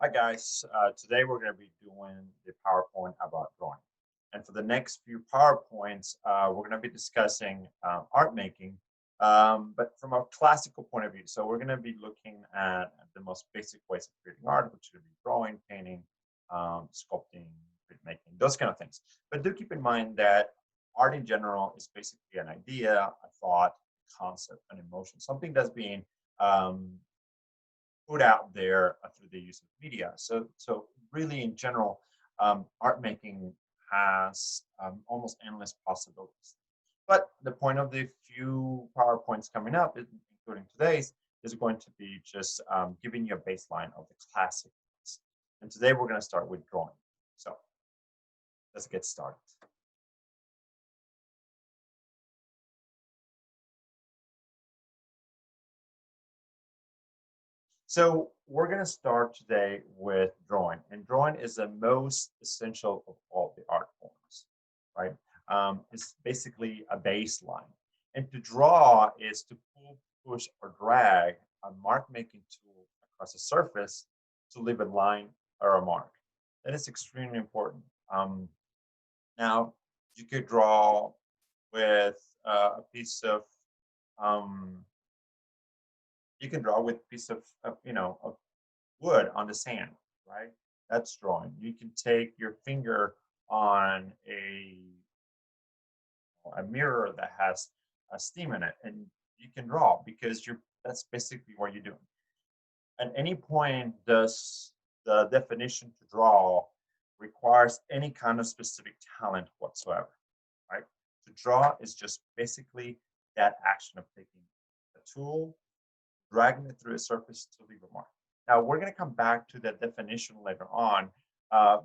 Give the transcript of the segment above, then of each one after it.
Hi guys, today we're going to be doing the PowerPoint about drawing. And for the next few PowerPoints, we're going to be discussing art making, but from a classical point of view. So we're going to be looking at the most basic ways of creating art, which would be drawing, painting, sculpting, printmaking, those kind of things. But do keep in mind that art in general is basically an idea, a thought, concept, an emotion, something that's being um, put out there through the use of media. So really, in general, art making has almost endless possibilities. But the point of the few PowerPoints coming up, including today's, is going to be just giving you a baseline of the classic ones. And today we're going to start with drawing. So let's get started. So we're going to start today with drawing, and drawing is the most essential of all the art forms, right? It's basically a baseline, and to draw is to pull, push, or drag a mark-making tool across a surface to leave a line or a mark. That is extremely important. Now, you could draw with a piece of um, you can draw with a piece of wood on the sand, right? That's drawing. You can take your finger on a mirror that has a steam in it, and you can draw because you're that's basically what you're doing. At any point, does the definition to draw requires any kind of specific talent whatsoever, right? To draw is just basically that action of taking a tool, dragging it through a surface to leave a mark. Now, we're going to come back to that definition later on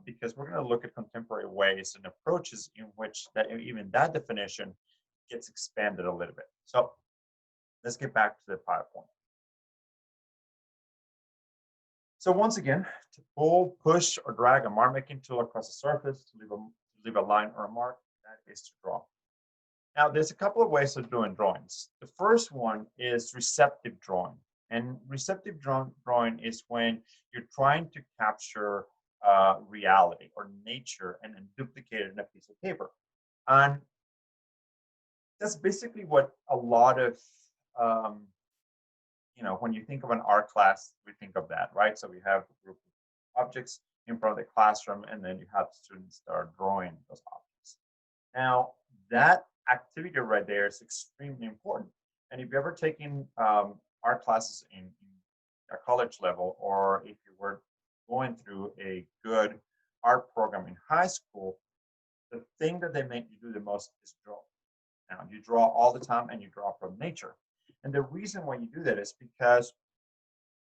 because we're going to look at contemporary ways and approaches in which even that definition gets expanded a little bit. So let's get back to the PowerPoint. So once again, to pull, push, or drag a mark-making tool across a surface to leave a line or a mark, that is to draw. Now, there's a couple of ways of doing drawings. The first one is receptive drawing. And receptive drawing is when you're trying to capture reality or nature and then duplicate it in a piece of paper. And that's basically what a lot of, um, when you think of an art class, we think of that, right? So we have a group of objects in front of the classroom, and then you have students that are drawing those objects. Now, that activity right there is extremely important. And if you've ever taken art classes in a college level, or if you were going through a good art program in high school, the thing that they make you do the most is draw. Now, you draw all the time and you draw from nature. And the reason why you do that is because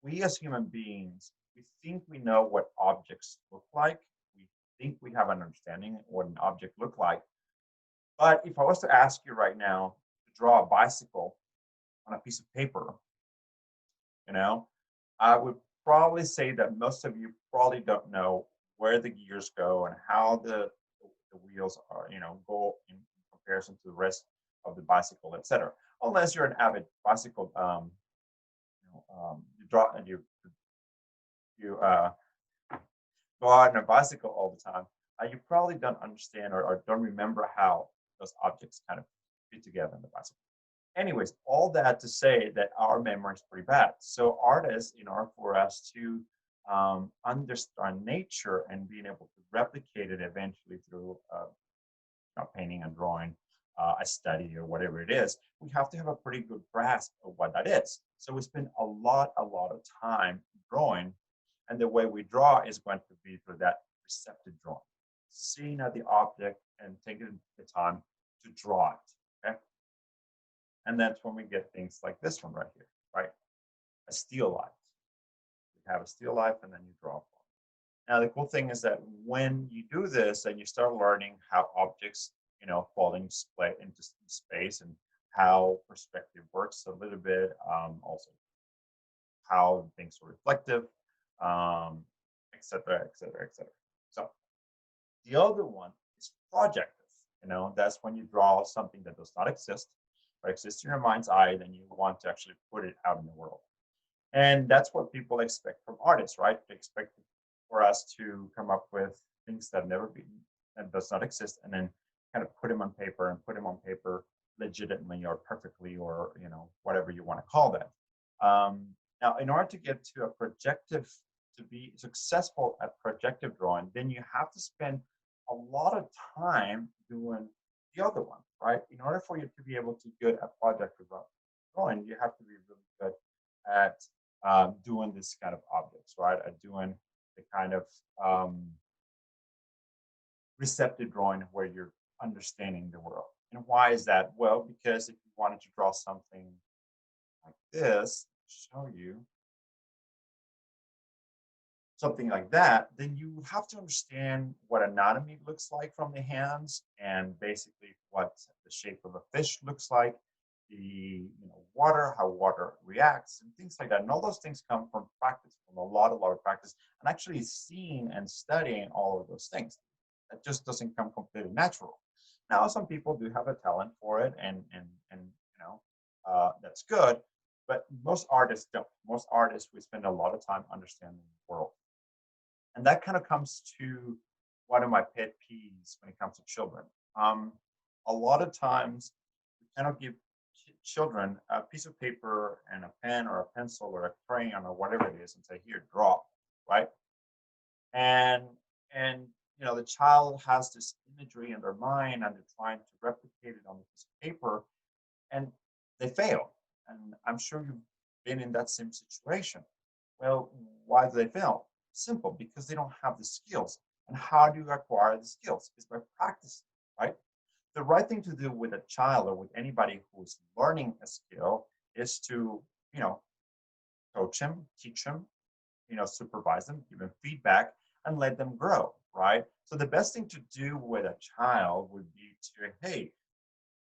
we as human beings, we think we know what objects look like. We think we have an understanding of what an object look like. But if I was to ask you right now to draw a bicycle on a piece of paper, you know, I would probably say that most of you probably don't know where the gears go and how the wheels are, go in comparison to the rest of the bicycle, etc. Unless you're an avid bicycle, you draw and you go out on a bicycle all the time. You probably don't understand or don't remember how those objects kind of fit together in the bicycle. Anyways, all that to say that our memory is pretty bad. So artists, in order for us to understand nature and being able to replicate it eventually through painting and drawing, a study or whatever it is, we have to have a pretty good grasp of what that is. So we spend a lot of time drawing, and the way we draw is going to be through that receptive drawing, seeing at the object and taking the time to draw it. Okay. And that's when we get things like this one right here, right? A still life. You have a still life and then you draw one. Now, the cool thing is that when you do this and you start learning how objects, fall into space and how perspective works a little bit, also how things are reflective, et cetera, et cetera, et cetera. So the other one is projective. That's when you draw something that does not exist or exists in your mind's eye, then you want to actually put it out in the world. And that's what people expect from artists, right? They expect for us to come up with things that have never been, that does not exist, and then kind of put them on paper and put them on paper legitimately or perfectly or whatever you want to call that. Now, in order to get to a projective, to be successful at projective drawing, then you have to spend a lot of time doing the other one, right? In order for you to be able to be good at projective drawing, you have to be really good at doing this kind of objects, right? At doing the kind of receptive drawing where you're understanding the world. And why is that? Well, because if you wanted to draw something like this, show you something like that, then you would have to understand what anatomy looks like from the hands and basically what the shape of a fish looks like, the water, how water reacts, and things like that. And all those things come from practice, from a lot of practice, and actually seeing and studying all of those things. That just doesn't come completely natural. Now, some people do have a talent for it, and that's good. But most artists don't. Most artists, we spend a lot of time understanding the world. And that kind of comes to one of my pet peeves when it comes to children. A lot of times, we kind of give children a piece of paper and a pen or a pencil or a crayon or whatever it is and say, here, draw, right? And the child has this imagery in their mind and they're trying to replicate it on a piece of paper and they fail. And I'm sure you've been in that same situation. Well, why do they fail? Simple, because they don't have the skills. And how do you acquire the skills? It's by practicing, right? The right thing to do with a child or with anybody who's learning a skill is to, coach him, teach him, supervise them, give them feedback, and let them grow, right? So the best thing to do with a child would be to, hey,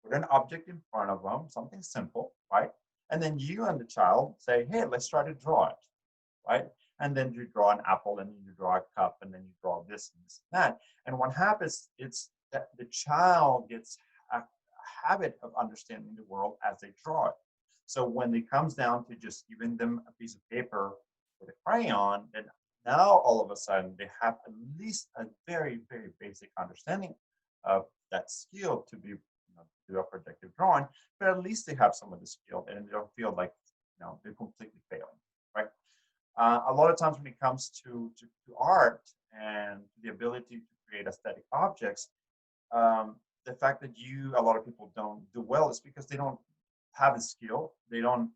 put an object in front of them, something simple, right? And then you and the child say, hey, let's try to draw it, right? And then you draw an apple, and then you draw a cup, and then you draw this and this and that. And what happens is that the child gets a habit of understanding the world as they draw it. So when it comes down to just giving them a piece of paper with a crayon, then now all of a sudden they have at least a very, very basic understanding of that skill to be do a projective drawing, but at least they have some of the skill and they don't feel like they're completely failing, right? A lot of times when it comes to art and the ability to create aesthetic objects, the fact that a lot of people don't do well is because they don't have the skill, they don't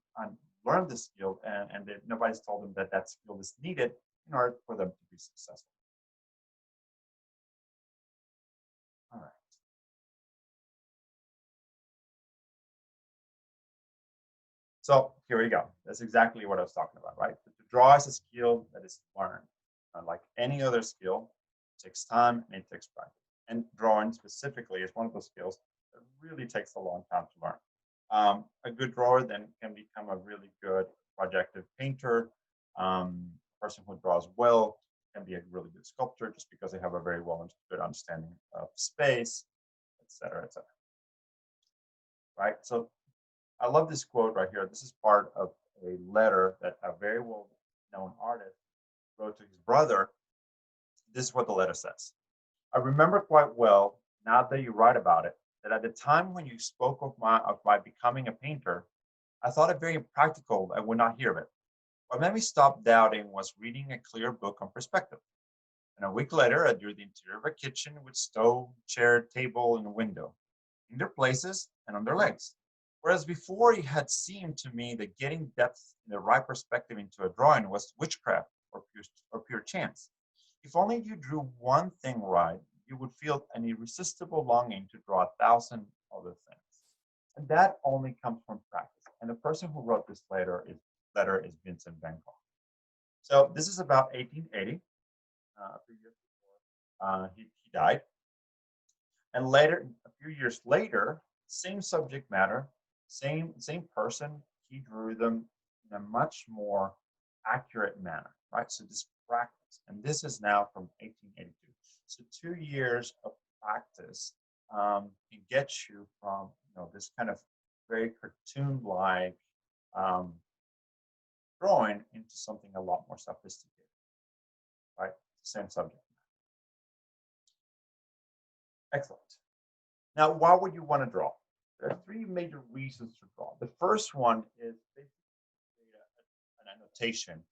learn the skill, and nobody's told them that skill is needed in order for them to be successful. All right. So here we go. That's exactly what I was talking about, right? To draw is a skill that is learned. Like any other skill, it takes time and it takes practice. And drawing specifically is one of those skills that really takes a long time to learn. A good drawer then can become a really good projective painter. A person who draws well can be a really good sculptor just because they have a very good understanding of space, et cetera, et cetera. Right? So I love this quote right here. This is part of a letter that a very well-known artist wrote to his brother. This is what the letter says. I remember quite well, now that you write about it, that at the time when you spoke of my becoming a painter, I thought it very impractical I would not hear of it. What made me stop doubting was reading a clear book on perspective. And a week later, I drew the interior of a kitchen with stove, chair, table, and a window, in their places and on their legs. Whereas before it had seemed to me that getting depth in the right perspective into a drawing was witchcraft or pure chance. If only you drew one thing right, you would feel an irresistible longing to draw 1,000 other things. And that only comes from practice. And the person who wrote this letter is Vincent van Gogh. So this is about 1880, a few years before he died. And later, a few years later, same subject matter, same person, he drew them in a much more accurate manner, right? So this practice, and this is now from 1882. So 2 years of practice can get you from this kind of very cartoon-like drawing into something a lot more sophisticated, right? same subject. Excellent. Now, why would you want to draw? There are three major reasons to draw. The first one is basically an annotation,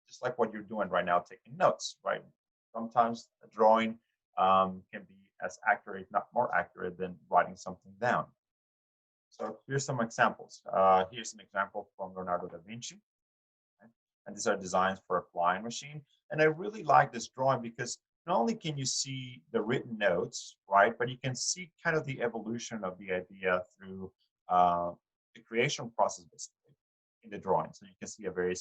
just like what you're doing right now, taking notes, right? Sometimes a drawing can be as accurate, if not more accurate, than writing something down. So here's some examples. Here's an example from Leonardo da Vinci. Right? And these are designs for a flying machine. And I really like this drawing because not only can you see the written notes, right, but you can see kind of the evolution of the idea through the creation process, basically, in the drawing. So you can see a very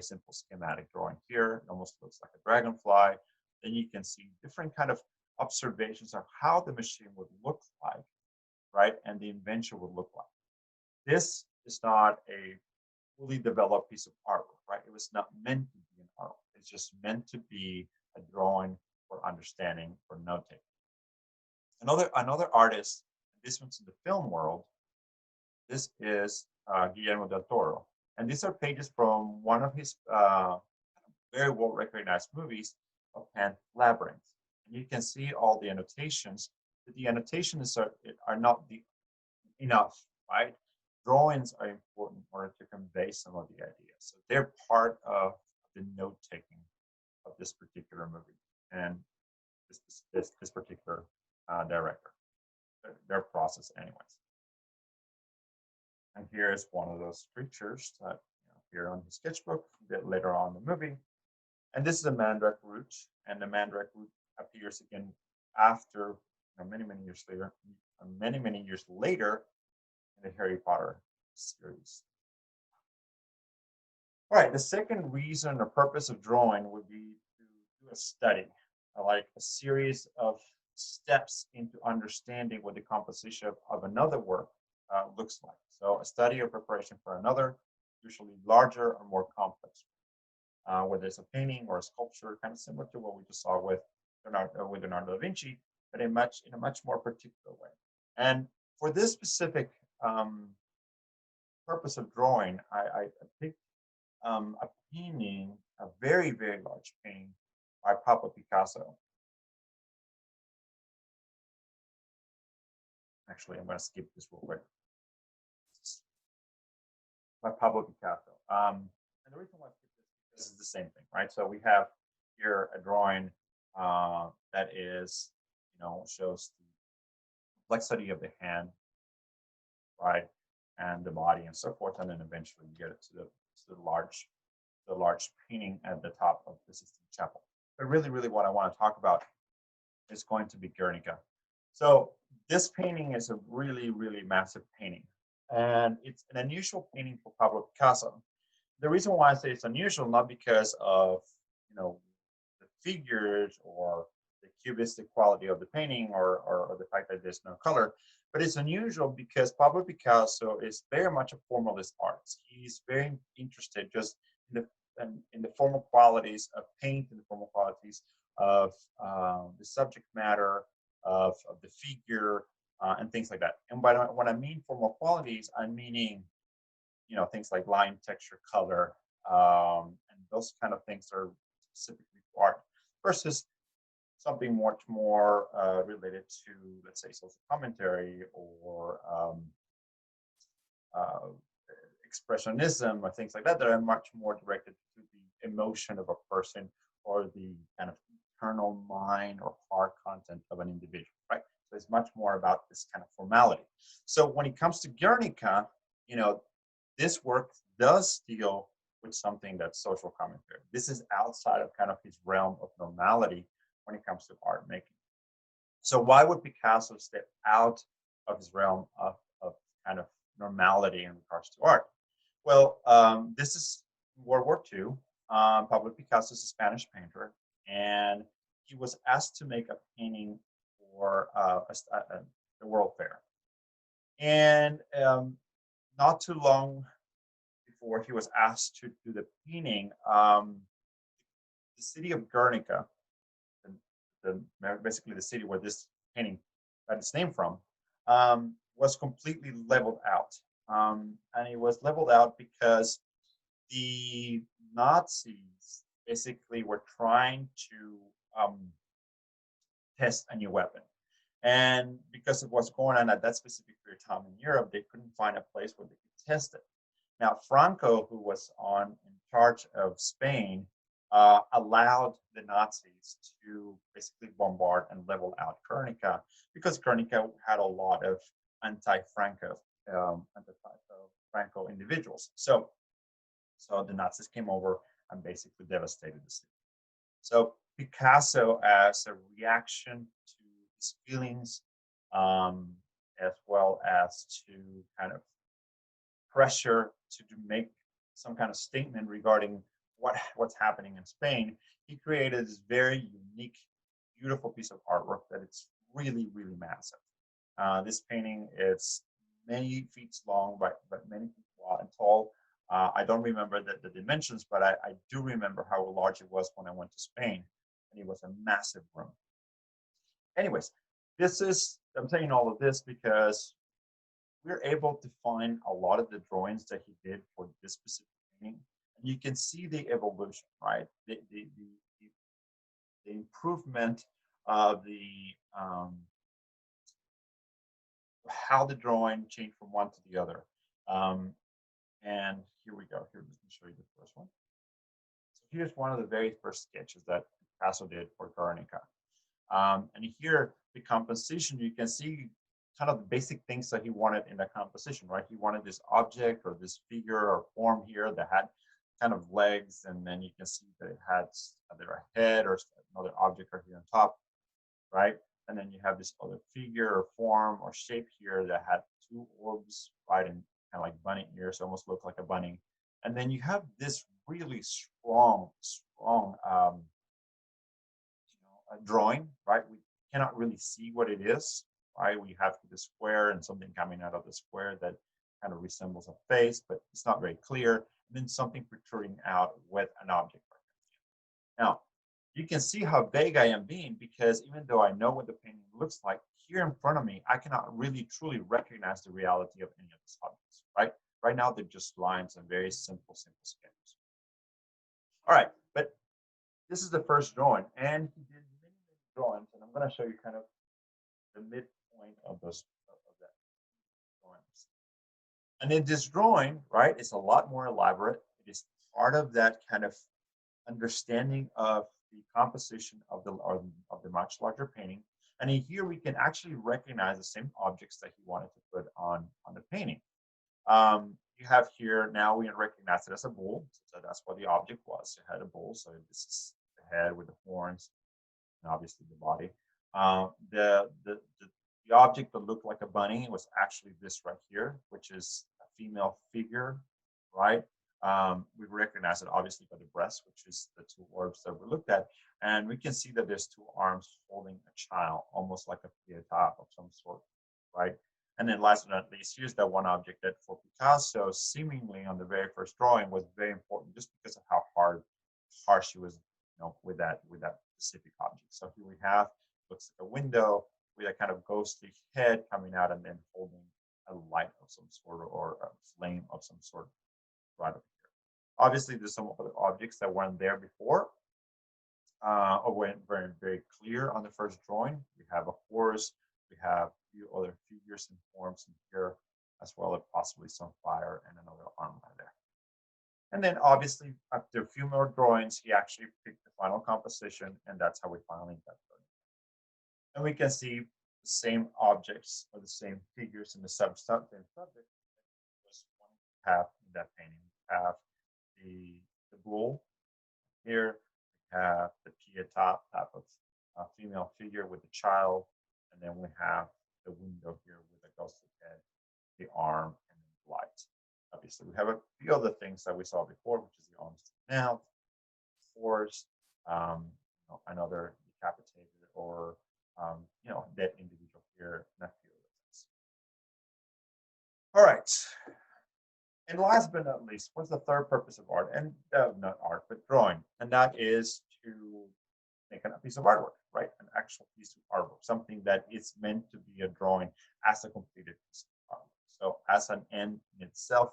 simple schematic drawing here. It almost looks like a dragonfly. Then you can see different kind of observations of how the machine would look like, right, and the invention would look like. This is not a fully developed piece of artwork, right? It was not meant to be an artwork. It's just meant to be a drawing for understanding, for note taking. Another artist, this one's in the film world. This is Guillermo del Toro, and these are pages from one of his very well recognized movies of Pan's Labyrinth. And you can see all the annotations. But the annotations are not enough, right? Drawings are important in order to convey some of the ideas. So they're part of the note taking of this particular movie and this particular director, their process, anyways. And here's one of those creatures that appear on the sketchbook a bit later on in the movie. And this is a mandrake root, and the mandrake root appears again after many years later, many years later in the Harry Potter series. All right, the second reason or purpose of drawing would be to do a study, like a series of steps into understanding what the composition of another work looks like. So a study or preparation for another, usually larger or more complex, whether it's a painting or a sculpture, kind of similar to what we just saw with Leonardo da Vinci, but in a much more particular way. And for this specific purpose of drawing, I picked a painting, a very large painting by Pablo Picasso. Actually, I'm going to skip this real quick. By Pablo Picasso. And the reason why I skip this is the same thing, right? So we have here a drawing that is, shows the complexity of the hand, right, and the body and so forth, and then eventually you get it to the large painting at the top of the Sistine Chapel. But really what I want to talk about is going to be Guernica. So this painting is a really massive painting, and it's an unusual painting for Pablo Picasso. The reason why I say it's unusual, not because of the figures or the cubistic quality of the painting or the fact that there's no color, but it's unusual because Pablo Picasso is very much a formalist artist. He's very interested just in the formal qualities of paint and the formal qualities of the subject matter, of the figure, and things like that. And when I mean formal qualities, I'm meaning things like line, texture, color, and those kind of things are specifically for art, versus something much more related to, let's say, social commentary or expressionism or things like that are much more directed to the emotion of a person or the kind of internal mind or heart content of an individual, right? So it's much more about this kind of formality. So when it comes to Guernica, this work does deal with something that's social commentary. This is outside of kind of his realm of normality when it comes to art making. So why would Picasso step out of his realm of kind of normality in regards to art? Well, this is World War II. Pablo Picasso is a Spanish painter, and he was asked to make a painting for the World Fair. And not too long before he was asked to do the painting, the city of Guernica, basically the city where this painting got its name from, was completely leveled out. And it was leveled out because the Nazis basically were trying to test a new weapon. And because of what's going on at that specific period of time in Europe, they couldn't find a place where they could test it. Now, Franco, who was in charge of Spain, allowed the Nazis to basically bombard and level out Guernica because Guernica had a lot of anti-Franco individuals. So the Nazis came over and basically devastated the city. So Picasso, as a reaction to his feelings, as well as to kind of pressure to make some kind of statement regarding what's happening in Spain, he created this very unique, beautiful piece of artwork that it's really, really massive. This painting is many feet long, but many feet wide and tall. I don't remember the dimensions, but I do remember how large it was when I went to Spain, and it was a massive room. Anyways, I'm saying all of this because we're able to find a lot of the drawings that he did for this specific painting, and you can see the evolution, right? The improvement of how the drawing changed from one to the other. And here we go. Here, let me show you the first one. So here's one of the very first sketches that Picasso did for Guernica. And here, the composition, you can see kind of the basic things that he wanted in the composition, right? He wanted this object or this figure or form here that had kind of legs, and then you can see that it had either a head or another object right here on top, right? And then you have this other figure or form or shape here that had two orbs, right, and kind of like bunny ears, almost look like a bunny. And then you have this really strong drawing, right? We cannot really see what it is, right? We have the square and something coming out of the square that kind of resembles a face, but it's not very clear. And then something protruding out with an object. Now, you can see how vague I am being because even though I know what the painting looks like, here in front of me, I cannot really truly recognize the reality of any of these objects, right? Right now, they're just lines and very simple sketches. All right, but this is the first drawing, and he did many drawings, and I'm going to show you kind of the midpoint of that drawings. And in this drawing, right, it's a lot more elaborate. It is part of that kind of understanding of the composition of the much larger painting. And in here we can actually recognize the same objects that he wanted to put on the painting. You have here, now we recognize it as a bull, so that's what the object was. It had a bull, so this is the head with the horns, and obviously the body. The object that looked like a bunny was actually this right here, which is a female figure, right? We recognize it obviously by the breast, which is the two orbs that we looked at. And we can see that there's two arms holding a child, almost like a pietà of some sort, right? And then last but not least, here's that one object that for Picasso, seemingly on the very first drawing, was very important just because of how harsh he was, with that specific object. So here we have, looks like a window with a kind of ghostly head coming out and then holding a light of some sort or a flame of some sort right up here. Obviously, there's some other objects that weren't there before, or weren't very, very clear on the first drawing. We have a horse, we have a few other figures and forms in here, as well as possibly some fire and another arm right there. And then obviously, after a few more drawings, he actually picked the final composition, and that's how we finally got started. And we can see the same objects or the same figures in the same subject that was one have in that painting. We have the bull here, we have the pietà type of female figure with the child, and then we have the window here with the ghostly head, the arm, and the light. Obviously, we have a few other things that we saw before, which is the arms to the mouth, horse, another decapitated or dead individual here, and a few other things. All right. And last but not least, what's the third purpose of art? And not art, but drawing. And that is to make a piece of artwork, right? An actual piece of artwork, something that is meant to be a drawing as a completed piece of artwork. So as an end in itself,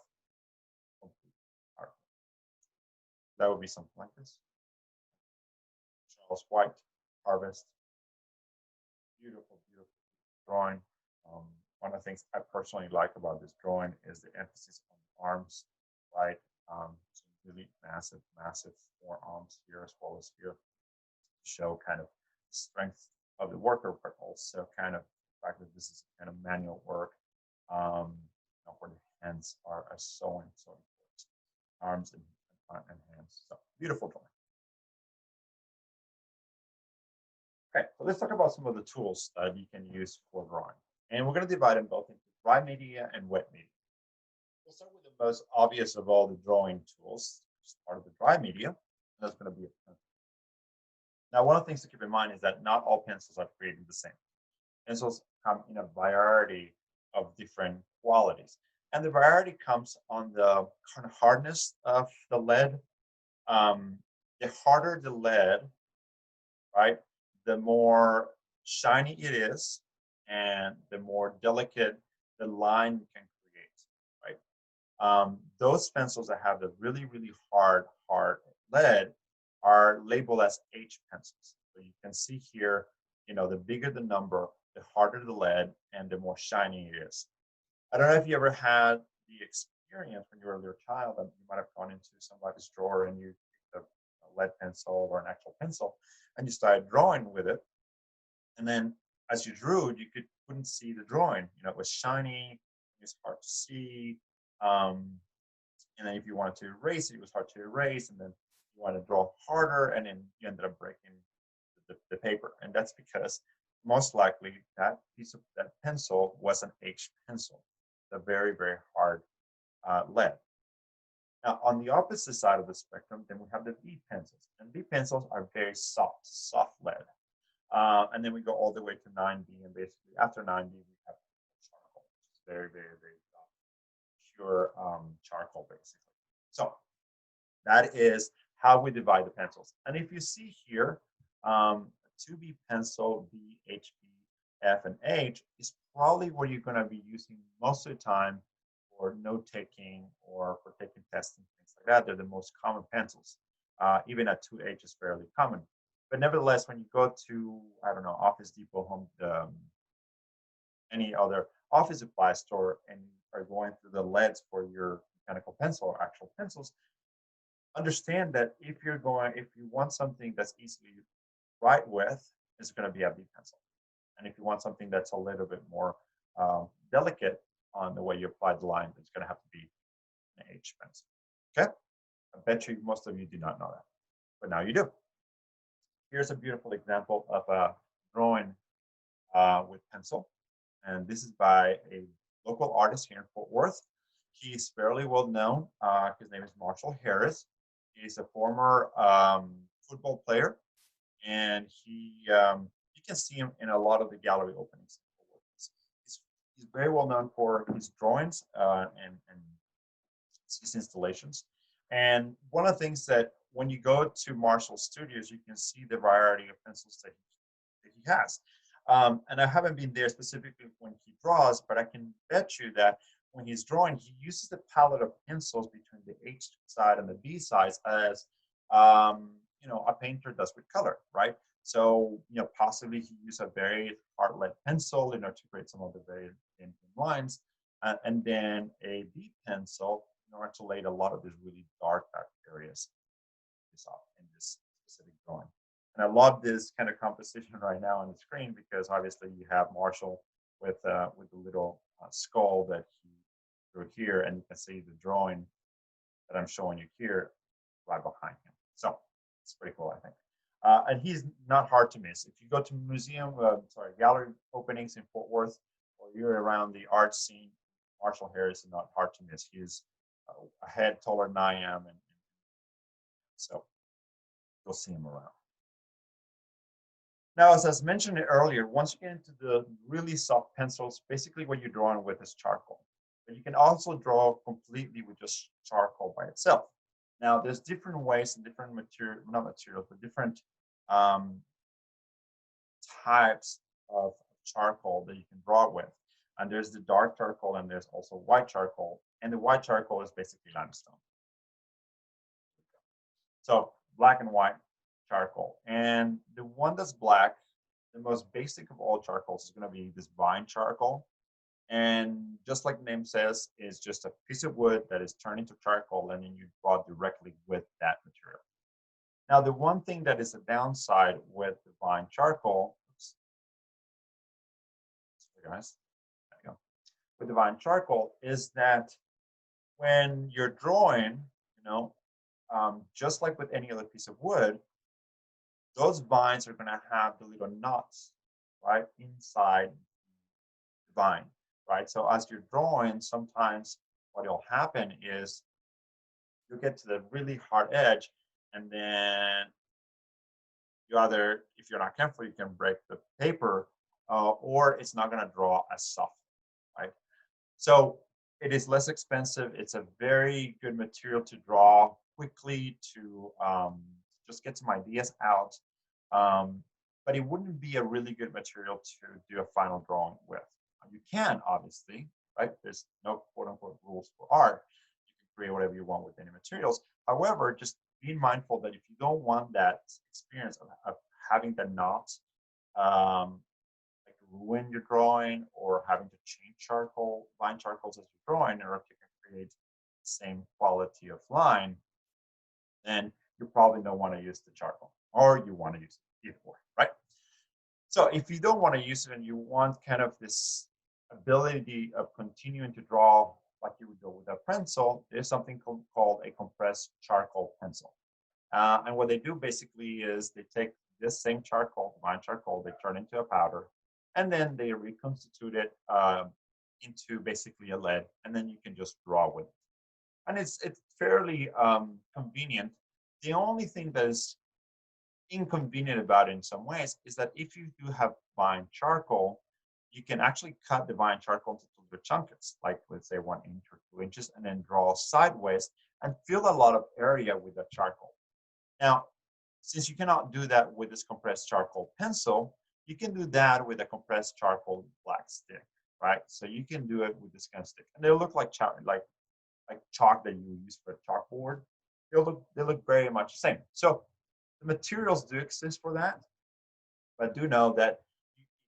complete artwork. That would be something like this. Charles White, Harvest. Beautiful, beautiful drawing. One of the things I personally like about this drawing is the emphasis on the arms, right? Some really massive, massive forearms here as well as here to show kind of the strength of the worker, but also kind of the fact that this is kind of manual work, where the hands are so important. Arms and hands. So beautiful drawing. Okay, so let's talk about some of the tools that you can use for drawing. And we're going to divide them both into dry media and wet media. We'll start with the most obvious of all the drawing tools, which is part of the dry media, and that's going to be a pencil. Now, one of the things to keep in mind is that not all pencils are created the same. Pencils come in a variety of different qualities. And the variety comes on the kind of hardness of the lead. The harder the lead, right, the more shiny it is and the more delicate the line you can create, right? Those pencils that have the really, really hard lead are labeled as H pencils. So you can see here, the bigger the number, the harder the lead and the more shiny it is. I don't know if you ever had the experience when you were a little child and you might have gone into somebody's drawer and you picked a lead pencil or an actual pencil and you started drawing with it. And then as you drew, you couldn't see the drawing. It was shiny, it was hard to see. And then if you wanted to erase it, it was hard to erase. And then you want to draw harder, and then you ended up breaking the paper. And that's because most likely that piece of that pencil was an H pencil, a very, very hard lead. Now, on the opposite side of the spectrum, then we have the V pencils. And V pencils are very soft lead. And then we go all the way to 9B, and basically after 9B, we have charcoal, which is very, very, very pure charcoal, basically. So that is how we divide the pencils. And if you see here, 2B pencil, B, H, B, F, and H is probably what you're going to be using most of the time for note-taking or for taking tests and things like that. They're the most common pencils. Even at 2H is fairly common. But nevertheless, when you go to, I don't know, Office Depot, any other office supply store, and you are going through the leads for your mechanical pencil or actual pencils, understand that if you want something that's easily write with, it's going to be a B pencil. And if you want something that's a little bit more delicate on the way you apply the line, it's going to have to be an H pencil. Okay? I bet you most of you do not know that, but now you do. Here's a beautiful example of a drawing with pencil. And this is by a local artist here in Fort Worth. He's fairly well known. His name is Marshall Harris. He's a former football player. And you can see him in a lot of the gallery openings. He's very well known for his drawings and his installations. And one of the things that when you go to Marshall Studios, you can see the variety of pencils that he has. And I haven't been there specifically when he draws, but I can bet you that when he's drawing, he uses the palette of pencils between the H side and the B side as a painter does with color, right? So, possibly he used a very hard lead pencil in order to create some of the very thin lines, and then a B pencil in order to lay a lot of these really dark areas in this specific drawing. And I love this kind of composition right now on the screen because obviously you have Marshall with the little skull that he drew here, and you can see the drawing that I'm showing you here right behind him. So it's pretty cool, I think. And he's not hard to miss. If you go to gallery openings in Fort Worth, or you're around the art scene, Marshall Harris is not hard to miss. He's a head taller than I am, and so you'll see him around. Now, as I mentioned earlier, once you get into the really soft pencils, basically what you're drawing with is charcoal. But you can also draw completely with just charcoal by itself. Now, there's different ways and different different types of charcoal that you can draw with. And there's the dark charcoal, and there's also white charcoal. And the white charcoal is basically limestone. So black and white charcoal. And the one that's black, the most basic of all charcoals is going to be this vine charcoal. And just like the name says, is just a piece of wood that is turned into charcoal and then you draw directly with that material. Now, the one thing that is a downside with the vine charcoal, oops, sorry guys, there you go, with the vine charcoal is that when you're drawing, you know, just like with any other piece of wood, those vines are going to have the little knots, right, inside the vine, right? So as you're drawing, sometimes what will happen is you get to the really hard edge, and then you either, if you're not careful, you can break the paper, or it's not going to draw as soft, right? So it is less expensive. It's a very good material to draw quickly, to just get some ideas out. But it wouldn't be a really good material to do a final drawing with. You can, obviously, right? There's no quote unquote rules for art. You can create whatever you want with any materials. However, just being mindful that if you don't want that experience of having the knots, like ruin your drawing, or having to change line charcoals as you're drawing in order to create the same quality of line, then you probably don't want to use the charcoal, or you want to use it either way, right? So if you don't want to use it and you want kind of this ability of continuing to draw like you would do with a pencil, there's something called a compressed charcoal pencil. And what they do basically is they take this same charcoal, vine charcoal, they turn into a powder, and then they reconstitute it into basically a lead, and then you can just draw with it. And it's fairly convenient. The only thing that is inconvenient about it in some ways is that if you do have vine charcoal, you can actually cut the vine charcoal into little chunks, like let's say 1 inch or 2 inches, and then draw sideways and fill a lot of area with the charcoal. Now, since you cannot do that with this compressed charcoal pencil, you can do that with a compressed charcoal black stick, right? So you can do it with this kind of stick, and they'll look like chalk that you use for a chalkboard. They look very much the same. So the materials do exist for that, but do know that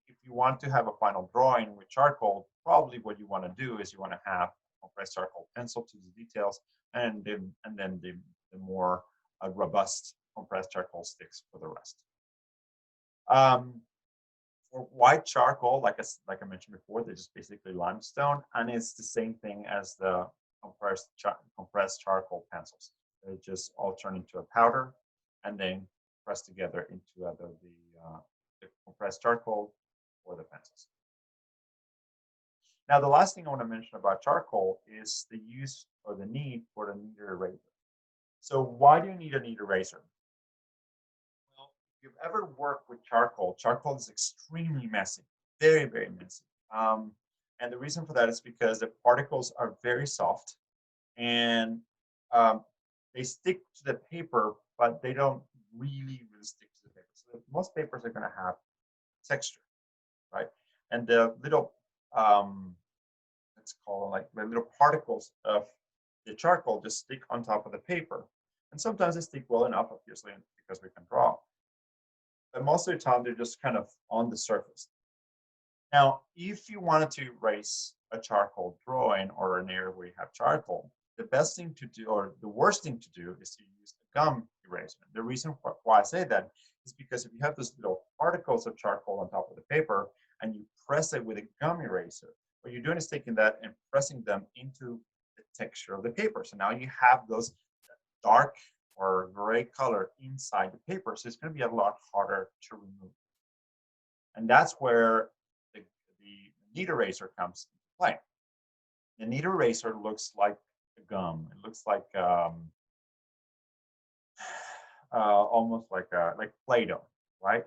if you want to have a final drawing with charcoal, probably what you want to do is you want to have a compressed charcoal pencil to the details, and then the more robust compressed charcoal sticks for the rest. For white charcoal, like I mentioned before, they're just basically limestone, and it's the same thing as the compressed charcoal pencils. They just all turn into a powder, and then press together into either the compressed charcoal or the pencils. Now, the last thing I want to mention about charcoal is the use or the need for the kneader eraser. So why do you need a kneader eraser? Well, if you've ever worked with charcoal, charcoal is extremely messy, very, very messy. And the reason for that is because the particles are very soft, and they stick to the paper, but they don't really stick to the paper. So most papers are going to have texture, right? And the little, let's call it like the little particles of the charcoal just stick on top of the paper. And sometimes they stick well enough, obviously, because we can draw. But most of the time, they're just kind of on the surface. Now, if you wanted to erase a charcoal drawing or an area where you have charcoal, the best thing to do, or the worst thing to do, is to use a gum eraser. The reason why I say that is because if you have those little particles of charcoal on top of the paper and you press it with a gum eraser, what you're doing is taking that and pressing them into the texture of the paper. So now you have those dark or gray color inside the paper. So it's going to be a lot harder to remove. And that's where the kneader eraser comes into play. The kneader eraser looks like a gum. It looks like almost like Play-Doh, right?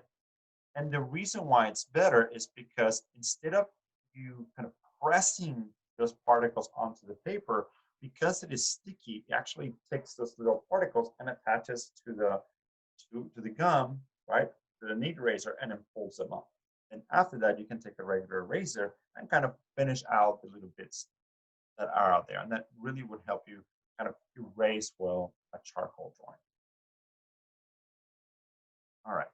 And the reason why it's better is because instead of you kind of pressing those particles onto the paper, because it is sticky, it actually takes those little particles and attaches to the gum, right, to the kneader eraser, and then pulls them up. And after that, you can take a regular eraser and kind of finish out the little bits that are out there. And that really would help you kind of erase well a charcoal drawing. All right,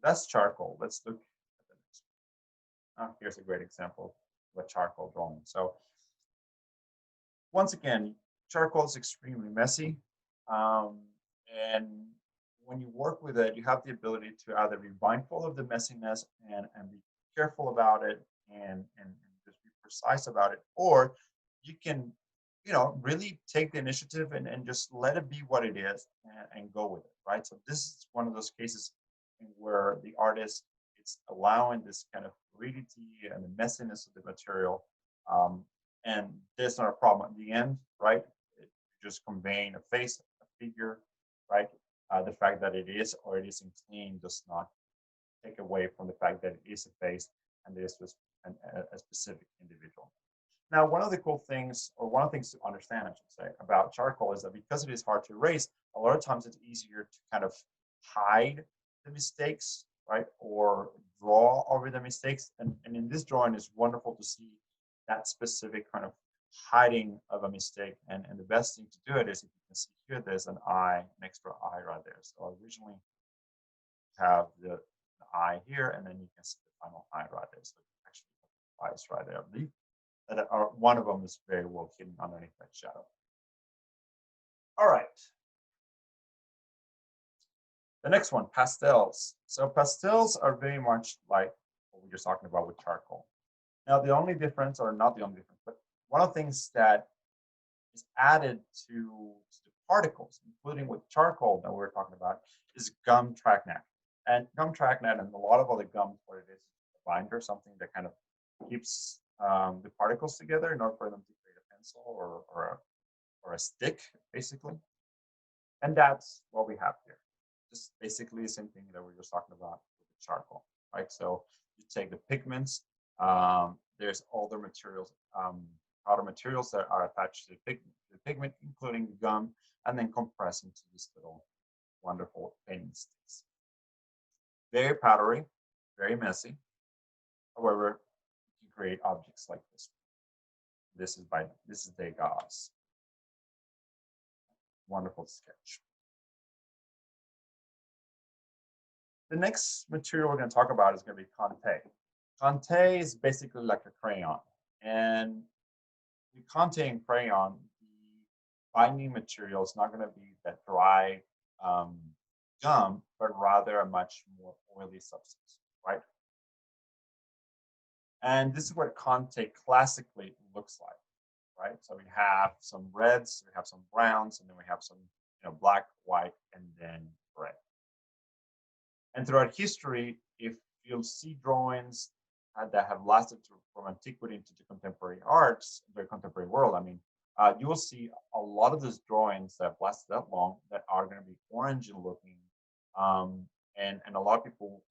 that's charcoal. Let's look at the next one. Here's a great example of a charcoal drawing. So once again, charcoal is extremely messy. Um, and when you work with it, you have the ability to either be mindful of the messiness and be careful about it and just be precise about it, or you can, really take the initiative and just let it be what it is and go with it, right? So this is one of those cases where the artist is allowing this kind of fluidity and the messiness of the material, um, and there's not a problem at the end, right? Just conveying a face, a figure, right? The fact that it is or it isn't clean does not take away from the fact that it is a face and this was a specific individual. Now, one of the cool things, or one of the things to understand, I should say, about charcoal is that because it is hard to erase, a lot of times it's easier to kind of hide the mistakes, right? Or draw over the mistakes. And in this drawing, it's wonderful to see that specific kind of hiding of a mistake. And the best thing to do it is, if you can see here, there's an eye, an extra eye right there. So I originally have the eye here, and then you can see the final eye right there. So actually, eyes right there. I believe that are, one of them is very well hidden underneath that shadow. All right. The next one, pastels. So pastels are very much like what we were just talking about with charcoal. Now, the only difference, or not the only difference, but one of the things that is added to the particles, including with charcoal that we were talking about, is gum trachnat. And gum trachnat and a lot of other gums, what it is a binder, something that kind of keeps the particles together in order for them to create a pencil or a stick, basically. And that's what we have here. Just basically the same thing that we were just talking about with the charcoal, right? So you take the pigments, there's other materials, powder materials that are attached to the pigment, including the gum, and then compress into these little wonderful painting sticks. Very powdery, very messy. However, you can create objects like this. This is Degas. Wonderful sketch. The next material we're going to talk about is going to be Conte. Conte is basically like a crayon. And with Conte and crayon, the binding material is not going to be that dry gum, but rather a much more oily substance, right? And this is what Conte classically looks like, right? So we have some reds, we have some browns, and then we have some black, white, and then gray. And throughout history, if you'll see drawings that have lasted from antiquity into the contemporary arts, the contemporary world, you will see a lot of those drawings that have lasted that long that are going to be orange looking. And a lot of people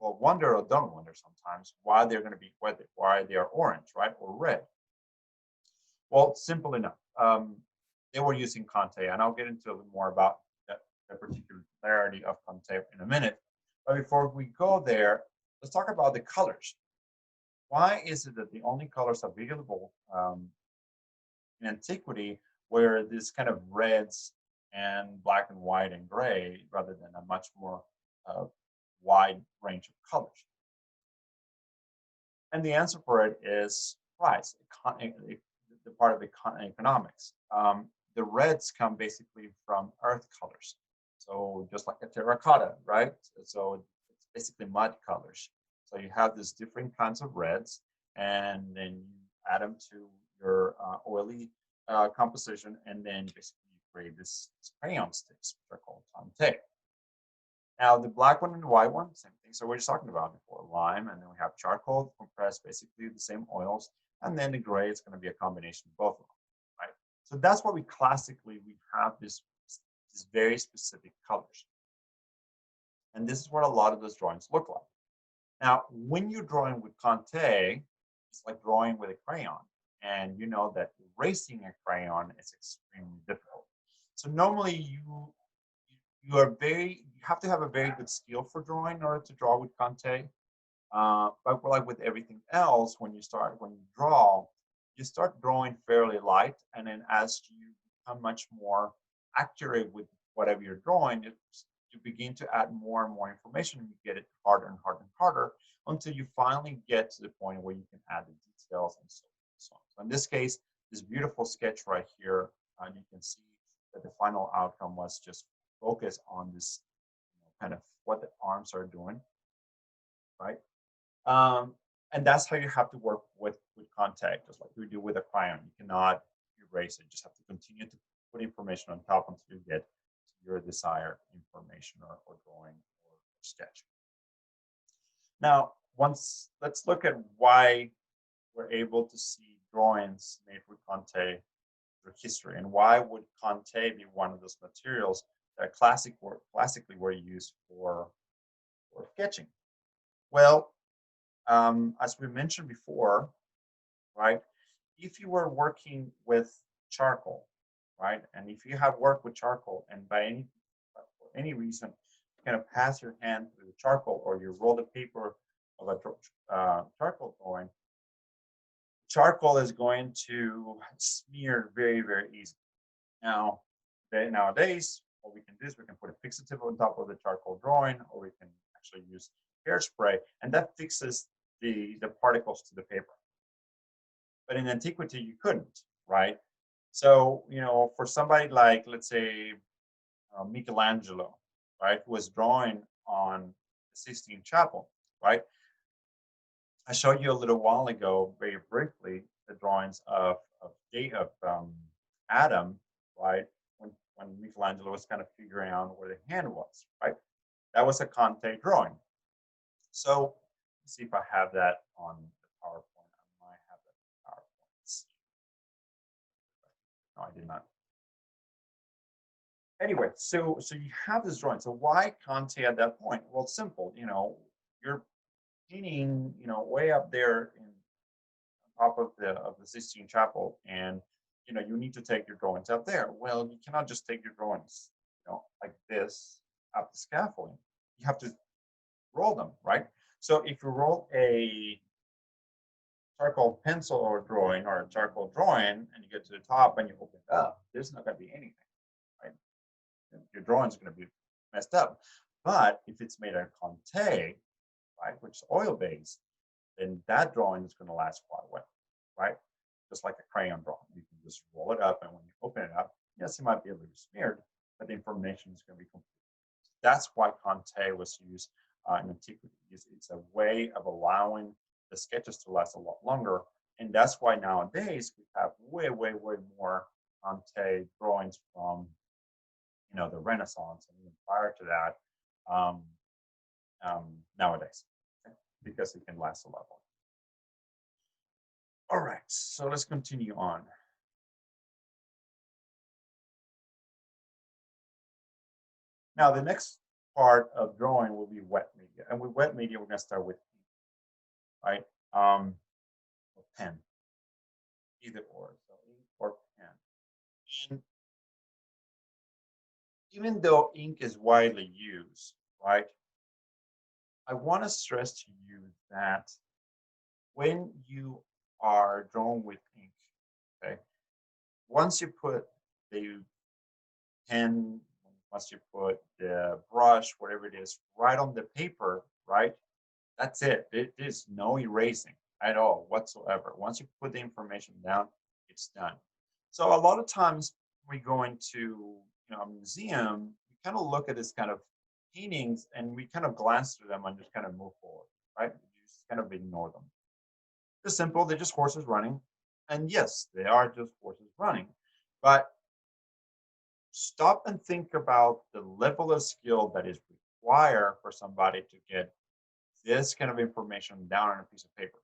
will wonder or don't wonder sometimes why they're going to be, why they are orange, right? Or red. Well, simple enough. They were using Conte, and I'll get into a little more about the particularity of Conte in a minute. But before we go there, let's talk about the colors. Why is it that the only colors available in antiquity were this kind of reds and black and white and gray rather than a much more wide range of colors? And the answer for it is price, the part of economics. The reds come basically from earth colors. So just like a terracotta, right? So it's basically mud colors. So you have these different kinds of reds, and then you add them to your oily composition, and then basically you create this crayon sticks, which are called Conte. Now the black one and the white one, same thing. So we're just talking about before, lime, and then we have charcoal, compressed, basically the same oils, and then the gray is going to be a combination of both of them, right? So that's why we have this very specific colors. And this is what a lot of those drawings look like. Now, when you're drawing with Conte, it's like drawing with a crayon. And you know that erasing a crayon is extremely difficult. So normally you have to have a very good skill for drawing in order to draw with Conte. But like with everything else, when you draw, you start drawing fairly light, and then as you become much more accurate with whatever you're drawing, you you begin to add more and more information, and you get it harder and harder and harder until you finally get to the point where you can add the details and so on and so on. So in this case, this beautiful sketch right here, you can see that the final outcome was just focus on this, kind of what the arms are doing, right? And that's how you have to work with contact, just like we do with a crayon. You cannot erase it. You just have to continue to put information on top until you get to your desired information or drawing or sketch. Now, let's look at why we're able to see drawings made with Conte through history, and why would Conte be one of those materials that classically were used for sketching? Well, as we mentioned before, right? If you were working with charcoal, right, and if you have worked with charcoal, and for any reason you kind of pass your hand through the charcoal, or you roll the paper of a charcoal drawing, charcoal is going to smear very, very easily. Now, nowadays, what we can do is we can put a fixative on top of the charcoal drawing, or we can actually use hairspray, and that fixes the particles to the paper. But in antiquity, you couldn't, right? So, for somebody like, let's say, Michelangelo, right, who was drawing on the Sistine Chapel, right? I showed you a little while ago, very briefly, the drawings of Adam, right? When Michelangelo was kind of figuring out where the hand was, right? That was a Conte drawing. So let's see if I have that on the PowerPoint. I might have that PowerPoint. No, I did not. Anyway, so you have this drawing. So why Conte at that point? Well, it's simple. You're painting, way up there on top of the Sistine Chapel, and you need to take your drawings up there. Well, you cannot just take your drawings, like this up the scaffolding. You have to roll them, right? So if you roll a charcoal pencil or drawing, or a charcoal drawing, and you get to the top and you open it up, there's not going to be anything, right? Your drawing's going to be messed up. But if it's made of Conte, right, which is oil-based, then that drawing is going to last quite well, right? Just like a crayon drawing. You can just roll it up, and when you open it up, yes, it might be a little smeared, but the information is going to be complete. That's why Conte was used in antiquity. It's a way of allowing the sketches to last a lot longer, and that's why nowadays we have way, way, way more Conte drawings from the Renaissance and even prior to that nowadays, okay? Because it can last a lot longer. All right, so let's continue on. Now, the next part of drawing will be wet media. And with wet media, we're going to start with ink, right? Or pen, either or, so ink or pen. And even though ink is widely used, right, I want to stress to you that when you are drawing with ink, okay, once you put the pen, once you put the brush, whatever it is, right on the paper, right, that's it. It is no erasing at all whatsoever. Once you put the information down, it's done. So a lot of times we go into a museum, we kind of look at this kind of paintings, and we kind of glance through them and just kind of move forward, right? You just kind of ignore them. They're simple. They're just horses running. And yes, they are just horses running. But stop and think about the level of skill that is required for somebody to get this kind of information down on a piece of paper,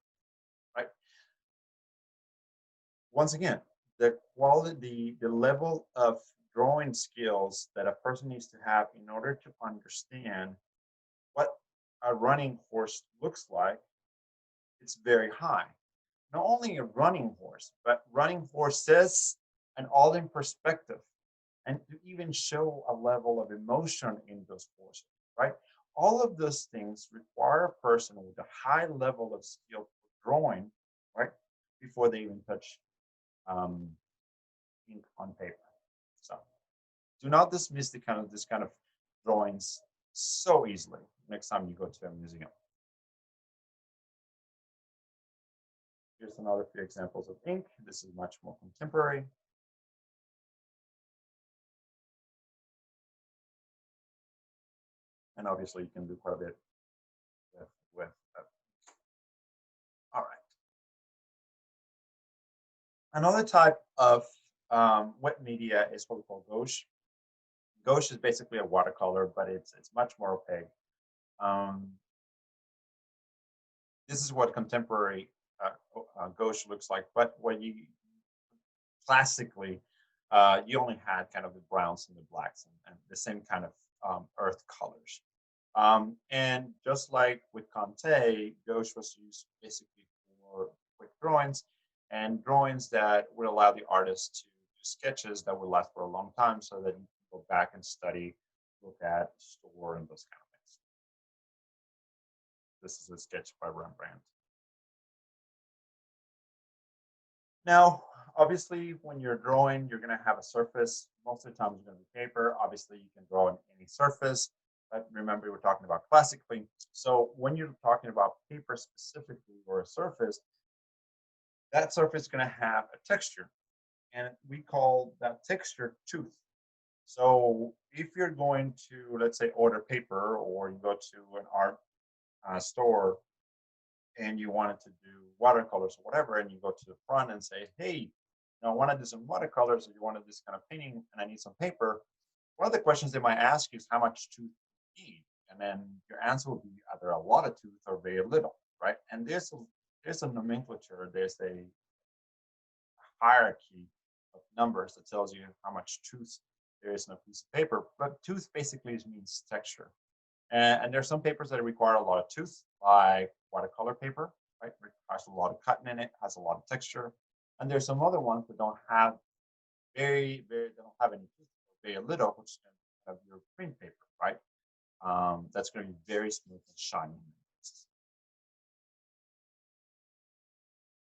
right? Once again, the quality, the level of drawing skills that a person needs to have in order to understand what a running horse looks like, it's very high. Not only a running horse, but running horses, and all in perspective, and to even show a level of emotion in those horses, right? All of those things require a person with a high level of skill for drawing, right, before they even touch ink on paper. So do not dismiss this kind of drawings so easily next time you go to a museum. Here's another few examples of ink. This is much more contemporary. And obviously you can do quite a bit with all right. Another type of wet media is what we call gouache. Gouache is basically a watercolor, but it's much more opaque. This is what contemporary gouache looks like, but when you classically, you only had kind of the browns and the blacks and the same kind of earth colors. And just like with Conte, gouache was used basically for quick drawings and drawings that would allow the artist to do sketches that would last for a long time so that you can go back and study, look at, store, and those kind of things. This is a sketch by Rembrandt. Now, obviously, when you're drawing, you're going to have a surface. Most of the time, it's going to be paper. Obviously, you can draw on any surface. But remember, we're talking about classically. So when you're talking about paper specifically or a surface, that surface is going to have a texture. And we call that texture tooth. So if you're going to, let's say, order paper, or you go to an art store and you wanted to do watercolors or whatever, and you go to the front and say, hey, I want to do some watercolors, or you wanted this kind of painting, and I need some paper. One of the questions they might ask you is how much tooth do you need? And then your answer will be either a lot of tooth or very little, right? And there's a nomenclature, there's a hierarchy of numbers that tells you how much tooth there is in a piece of paper. But tooth basically means texture. And there's some papers that require a lot of tooth, like watercolor paper, right? It requires a lot of cutting in it, has a lot of texture. And there's some other ones that don't have they don't have any tooth, very little, which is kind of your print paper, right? That's going to be very smooth and shiny.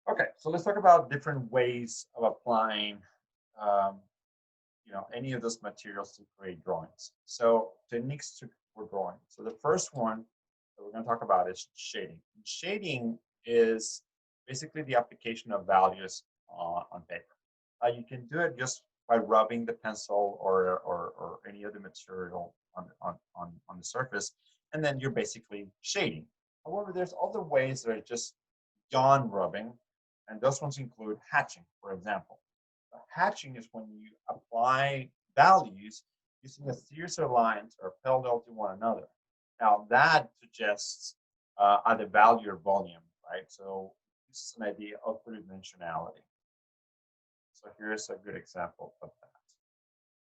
Okay, so let's talk about different ways of applying any of those materials to create drawings. So techniques for drawing. So the first one that we're going to talk about is shading. And shading is basically the application of values on paper. You can do it just by rubbing the pencil or any other material on the surface, and then you're basically shading. However, there's other ways that are just beyond rubbing, and those ones include hatching, for example. Hatching is when you apply values using a series of lines or parallel to one another. Now that suggests either value or volume, right? So this is an idea of three-dimensionality. So here's a good example of that.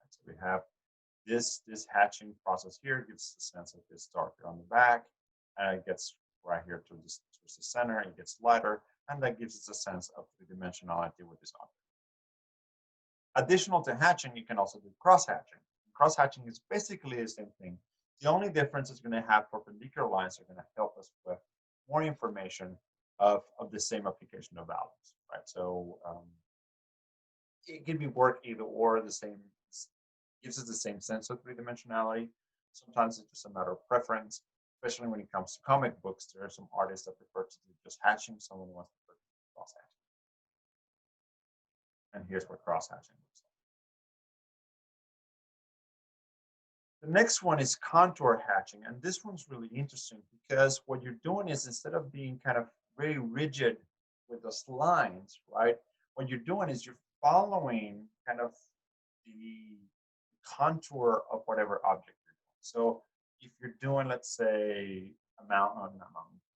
So we have this hatching process here gives the sense of this darker on the back, and it gets right here towards the center, it gets lighter, and that gives us a sense of three-dimensionality with this object. Additional to hatching, you can also do cross-hatching. Cross-hatching is basically the same thing. The only difference is going to have perpendicular lines are going to help us with more information of the same application of values, right? So it can be work either or, the same, gives us the same sense of three-dimensionality. Sometimes it's just a matter of preference, especially when it comes to comic books. There are some artists that prefer to do just hatching, someone wants to do cross-hatching. And here's what cross-hatching looks like. The next one is contour hatching, and this one's really interesting because what you're doing is, instead of being kind of very rigid with those lines, right? What you're doing is you're following kind of the contour of whatever object you're doing. So if you're doing, let's say, a mountain,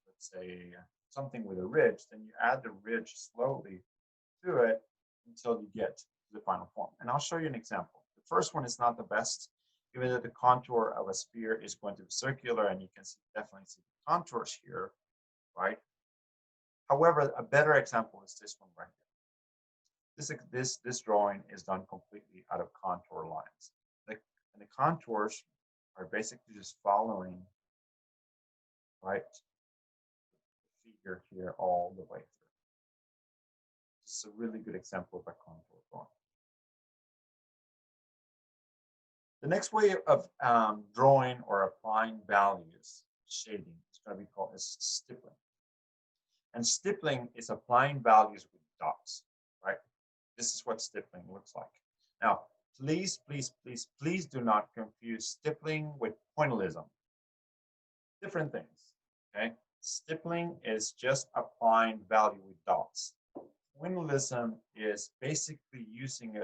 let's say something with a ridge, then you add the ridge slowly to it until you get to the final form. And I'll show you an example. The first one is not the best, even though the contour of a sphere is going to be circular, and you can definitely see the contours here, right? However, a better example is this one right here. This drawing is done completely out of contour lines. And the contours are basically just following, right, the figure here all the way through. This is a really good example of a contour drawing. The next way of drawing or applying values, shading, is going to be called is stippling. And stippling is applying values with dots, right? This is what stippling looks like. Now, please, please, please, please do not confuse stippling with pointillism. Different things, okay? Stippling is just applying value with dots. Pointillism is basically using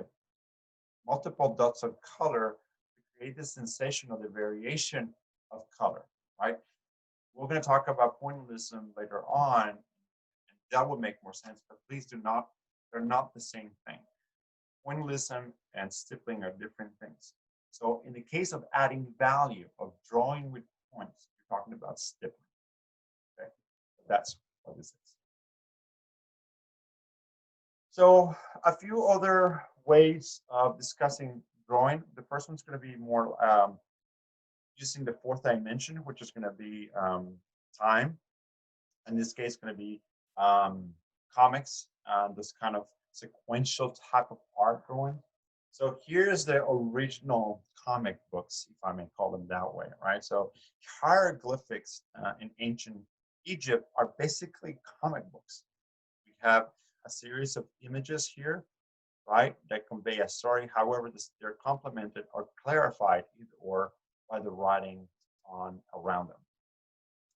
multiple dots of color to create the sensation of the variation of color, right? We're going to talk about pointillism later on, and that would make more sense, but please do not, they're not the same thing. Pointillism and stippling are different things. So in the case of adding value, of drawing with points, you're talking about stippling. Okay, that's what this is. So a few other ways of discussing drawing. The first one's going to be more using the fourth dimension, which is going to be time. In this case, going to be comics, this kind of sequential type of art drawing. So here's the original comic books, if I may call them that way, right? So hieroglyphics in ancient Egypt are basically comic books. We have a series of images here, right, that convey a story. However, they're complemented or clarified either or by the writing on around them.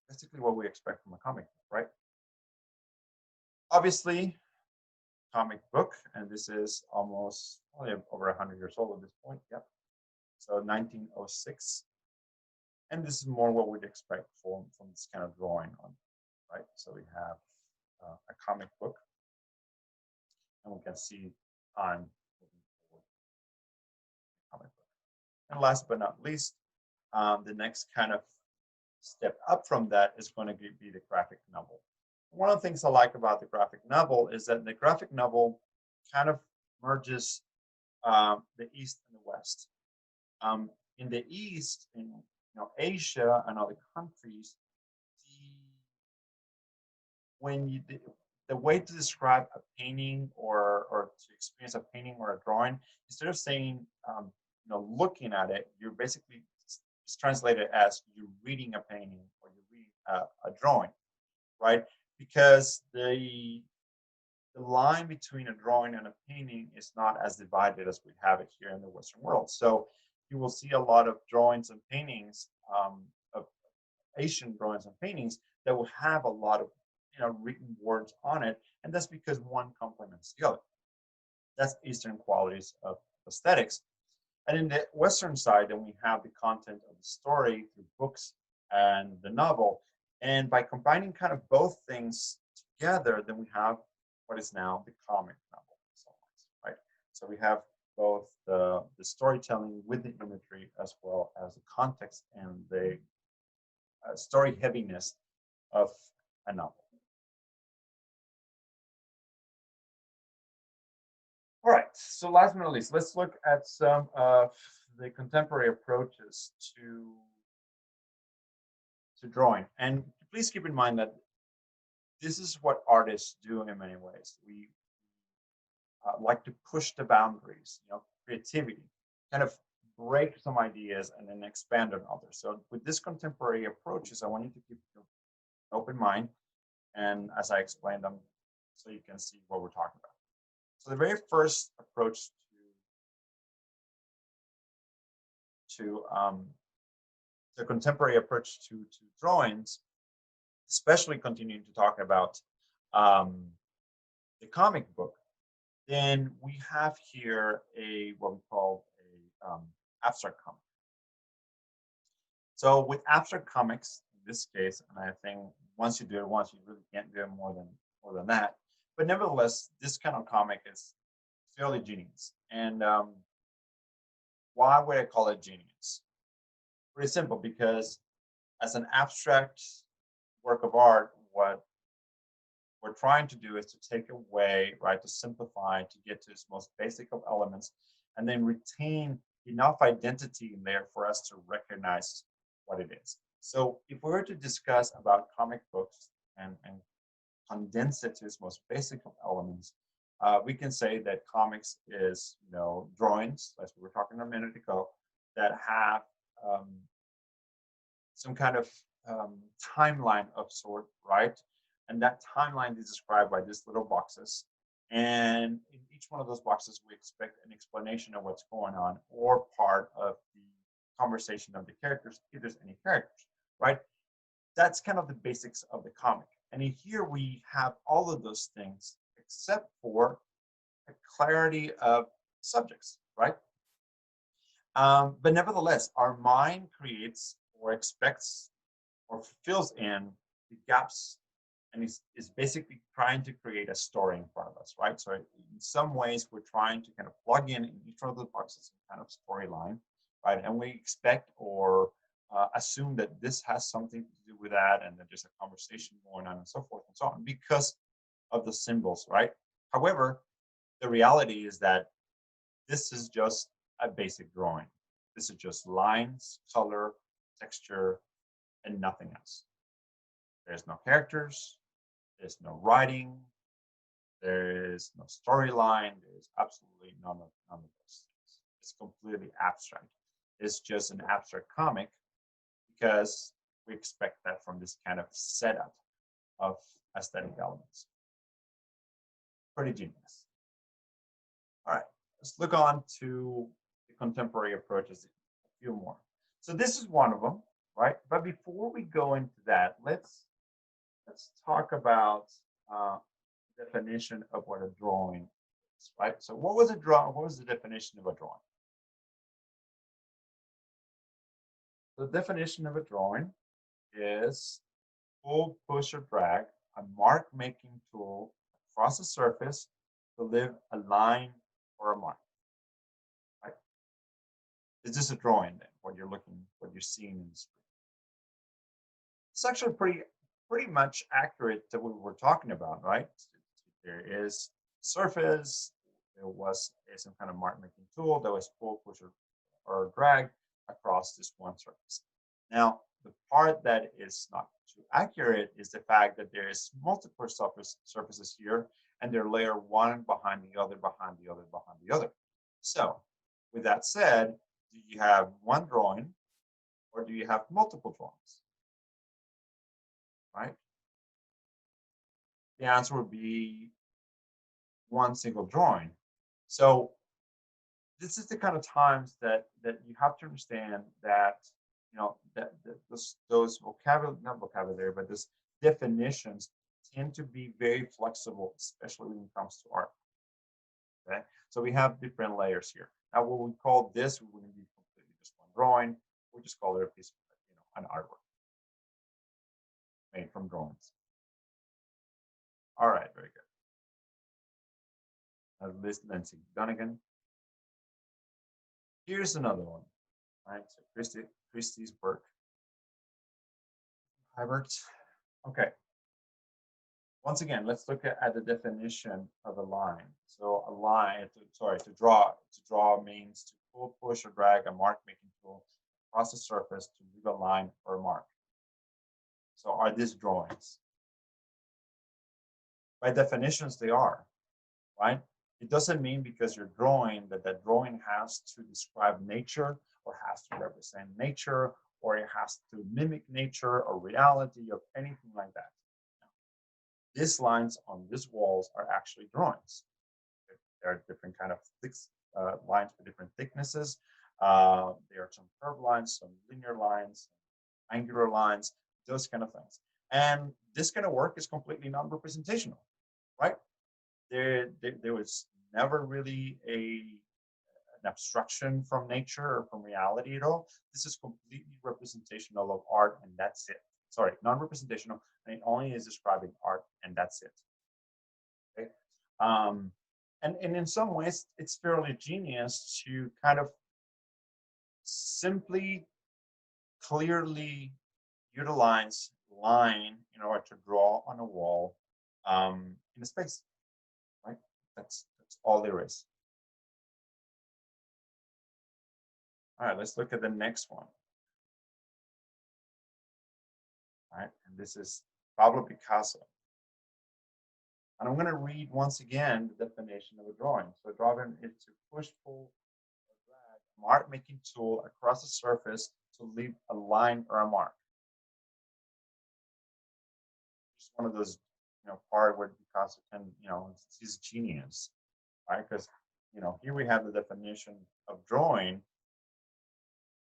Basically what we expect from a comic book, right? Obviously, comic book, and this is almost over 100 years old at this point. Yep. So 1906. And this is more what we'd expect from this kind of drawing on, right? So we have a comic book, and we can see time moving forward. Comic book. And last but not least, the next kind of step up from that is going to be the graphic novel. One of the things I like about the graphic novel is that the graphic novel kind of merges the East and the West. In the East, in Asia and other countries, the way to describe a painting or to experience a painting or a drawing, instead of saying looking at it, you're basically it's translated as you're reading a painting or you're reading a drawing, right? Because the line between a drawing and a painting is not as divided as we have it here in the Western world. So you will see a lot of drawings and paintings, of Asian drawings and paintings that will have a lot of written words on it, and that's because one complements the other. That's Eastern qualities of aesthetics. And in the Western side, then we have the content of the story through books and the novel. And by combining kind of both things together, then we have what is now the comic novel, right? So we have both the storytelling with the imagery as well as the context and the story heaviness of a novel. All right, so last but not least, let's look at some of the contemporary approaches to drawing. And please keep in mind that this is what artists do in many ways. We like to push the boundaries, creativity, kind of break some ideas and then expand on others. So with this contemporary approaches, I want you to keep an open mind, and as I explain them, so you can see what we're talking about. So the very first approach to the contemporary approach to drawings, especially continuing to talk about the comic book, then we have here what we call a abstract comic. So with abstract comics, in this case, and I think once you do it once, you really can't do it more than that. But nevertheless, this kind of comic is fairly genius. And why would I call it genius? Pretty simple, because as an abstract work of art, what we're trying to do is to take away, right, to simplify, to get to its most basic of elements, and then retain enough identity in there for us to recognize what it is. So if we were to discuss about comic books and condense it to its most basic of elements, we can say that comics is, drawings, as we were talking a minute ago, that have um, some kind of timeline of sort, right? And that timeline is described by these little boxes. And in each one of those boxes, we expect an explanation of what's going on or part of the conversation of the characters, if there's any characters, right? That's kind of the basics of the comic. And in here we have all of those things except for a clarity of subjects, right? But nevertheless, our mind creates or expects or fills in the gaps and is basically trying to create a story in front of us, right? So in some ways, we're trying to kind of plug in each one of the boxes some kind of storyline, right? And we expect or assume that this has something to do with that and that there's a conversation going on and so forth and so on because of the symbols, right? However, the reality is that this is just a basic drawing. This is just lines, color, texture, and nothing else. There's no characters, there's no writing, there is no storyline, there's absolutely none of those things. It's completely abstract. It's just an abstract comic because we expect that from this kind of setup of aesthetic elements. Pretty genius. All right, let's look on to the contemporary approaches, a few more. So this is one of them, right? But before we go into that, let's talk about definition of what a drawing is, right? So what was a drawing? What was the definition of a drawing? The definition of a drawing is pull, push, or drag a mark-making tool across a surface to leave a line or a mark. Right? Is this a drawing then? What you're seeing in the screen? It's actually pretty much accurate to what we're talking about, right? There is surface, there was some kind of mark making tool that was pull, push, or drag across this one surface. Now, the part that is not too accurate is the fact that there is multiple surfaces here, and they're layer one behind the other, behind the other, behind the other. So, with that said, do you have one drawing, or do you have multiple drawings? Right? The answer would be one single drawing. So this is the kind of times that you have to understand that that those vocabulary, not vocabulary, but this definitions tend to be very flexible, especially when it comes to art. Okay, so we have different layers here. Now, what we call this wouldn't be completely just one drawing. We just call it a piece of an artwork made from drawings. All right, very good. Liz Lindsay Dunnigan. Here's another one. All right, so Christie's work. Hybert. Okay. Once again, let's look at the definition of a line. So a line, to draw means to pull, push, or drag a mark-making tool across the surface to leave a line or a mark. So are these drawings? By definitions, they are, right? It doesn't mean because you're drawing that drawing has to describe nature or has to represent nature or it has to mimic nature or reality or anything like that. These lines on these walls are actually drawings. There are different kind of lines with different thicknesses. There are some curved lines, some linear lines, angular lines, those kind of things. And this kind of work is completely non-representational, right? There was never really an abstraction from nature or from reality at all. This is completely representational of art, and that's it. Sorry, non-representational, and it only is describing art, and that's it. Okay? And in some ways, it's fairly genius to kind of simply, clearly utilize line in order to draw on a wall in a space, right? That's all there is. All right, let's look at the next one. All right, and this is Pablo Picasso. And I'm going to read once again the definition of a drawing. So a drawing is to push, pull, or drag mark making tool across the surface to leave a line or a mark. Just one of those, part where Picasso can, he's a genius, right? Because, here we have the definition of drawing,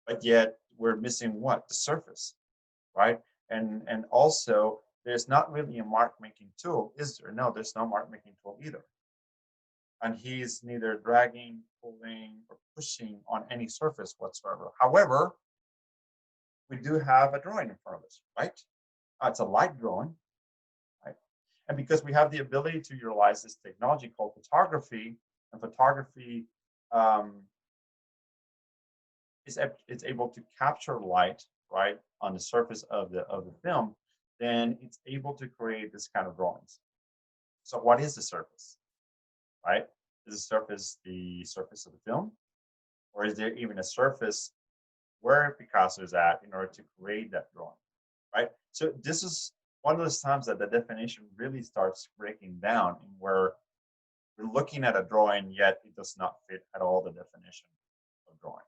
but yet we're missing what? The surface, right? And also there's not really a mark making tool, is there? No, there's no mark making tool either. And he's neither dragging, pulling, or pushing on any surface whatsoever. However, we do have a drawing in front of us, right? It's a light drawing, right? And because we have the ability to utilize this technology called photography, and photography it's able to capture light, right, on the surface of the film, then it's able to create this kind of drawings. So what is the surface, right? Is the surface of the film? Or is there even a surface where Picasso is at in order to create that drawing, right? So this is one of those times that the definition really starts breaking down, and where we're looking at a drawing, yet it does not fit at all the definition of drawing.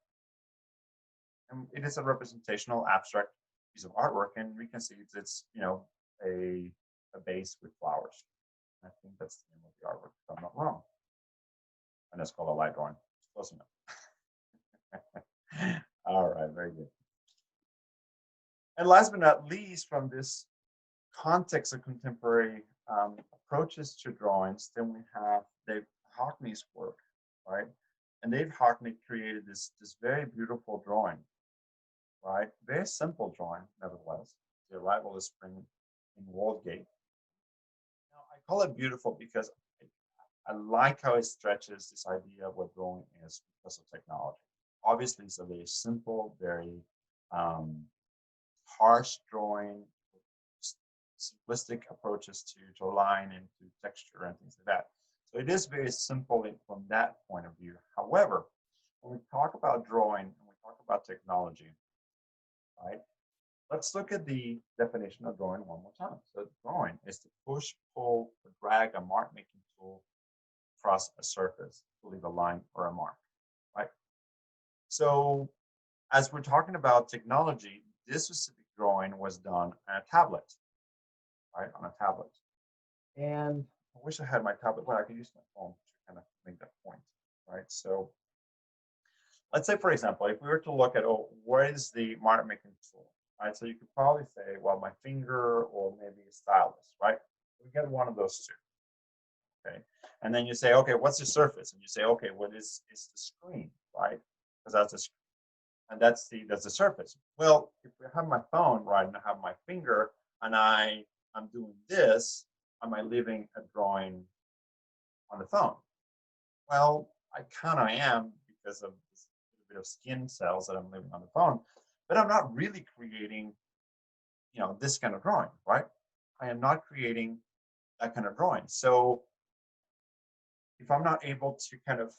And it is a representational abstract piece of artwork, and we can see it's a base with flowers. I think that's the name of the artwork, if I'm not wrong. And it's called a light drawing. Close enough. All right, very good. And last but not least, from this context of contemporary approaches to drawings, then we have Dave Hockney's work, right? And Dave Hockney created this very beautiful drawing, right? Very simple drawing, nevertheless. The arrival of spring in Waldgate. Now, I call it beautiful because I like how it stretches this idea of what drawing is because of technology. Obviously, it's a very simple, very harsh drawing, simplistic approaches to line and to texture and things like that. So it is very simple from that point of view. However, when we talk about drawing and we talk about technology, right? Let's look at the definition of drawing one more time. So drawing is to push, pull, or drag a mark making tool across a surface to leave a line or a mark, right? So as we're talking about technology, this specific drawing was done on a tablet, right? On a tablet. And I wish I had my tablet. Well, I could use my phone to kind of make that point, right? So let's say, for example, if we were to look at, where is the mark making tool, right? So you could probably say, well, my finger or maybe a stylus, right? We get one of those two, okay? And then you say, okay, what's the surface? And you say, okay, what is the screen, right? Because that's a screen. And that's the surface. Well, if we have my phone, right, and I have my finger, and I'm doing this, am I leaving a drawing on the phone? Well, I kind of am, because of this little bit of skin cells that I'm leaving on the phone, but I'm not really creating, this kind of drawing, right? I am not creating that kind of drawing. So if I'm not able to kind of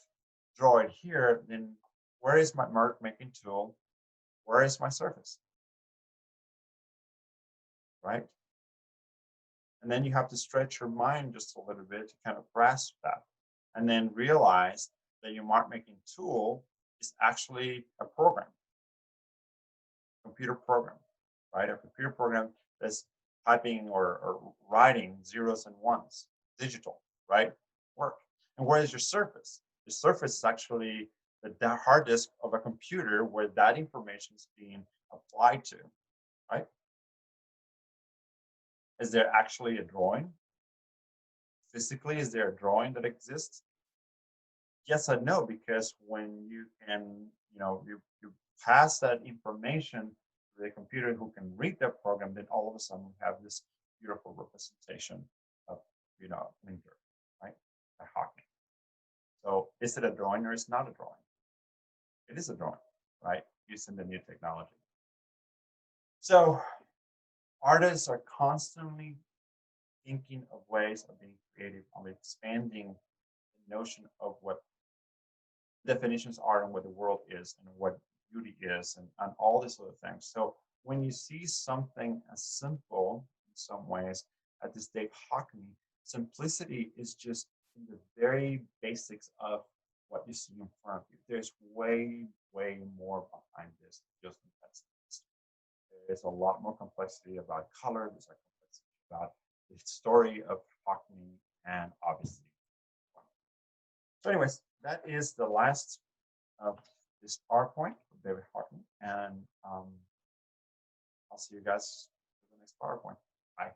draw it here, then where is my mark making tool? Where is my surface? Right? And then you have to stretch your mind just a little bit to kind of grasp that, and then realize that your mark making tool is actually a program, computer program, right? A computer program that's typing or writing zeros and ones, digital, right? Work. And where is your surface? The surface is actually the hard disk of a computer where that information is being applied to, right? Is there actually a drawing? Physically, is there a drawing that exists? Yes and no, because when you can, you pass that information to the computer who can read that program, then all of a sudden we have this beautiful representation of, Linger, right? By Hockney. So is it a drawing or is it not a drawing? It is a drawing, right? Using the new technology. So artists are constantly thinking of ways of being creative, of expanding the notion of what definitions are and what the world is and what beauty is and all these other things. So when you see something as simple in some ways as this Dave Hockney, simplicity is just in the very basics of what you see in front of you. There's way, way more behind this just in pencil. There's a lot more complexity about color. There's a complexity about the story of Hockney and obviously. So anyways, that is the last of this PowerPoint from David Hockney. And I'll see you guys for the next PowerPoint. Bye.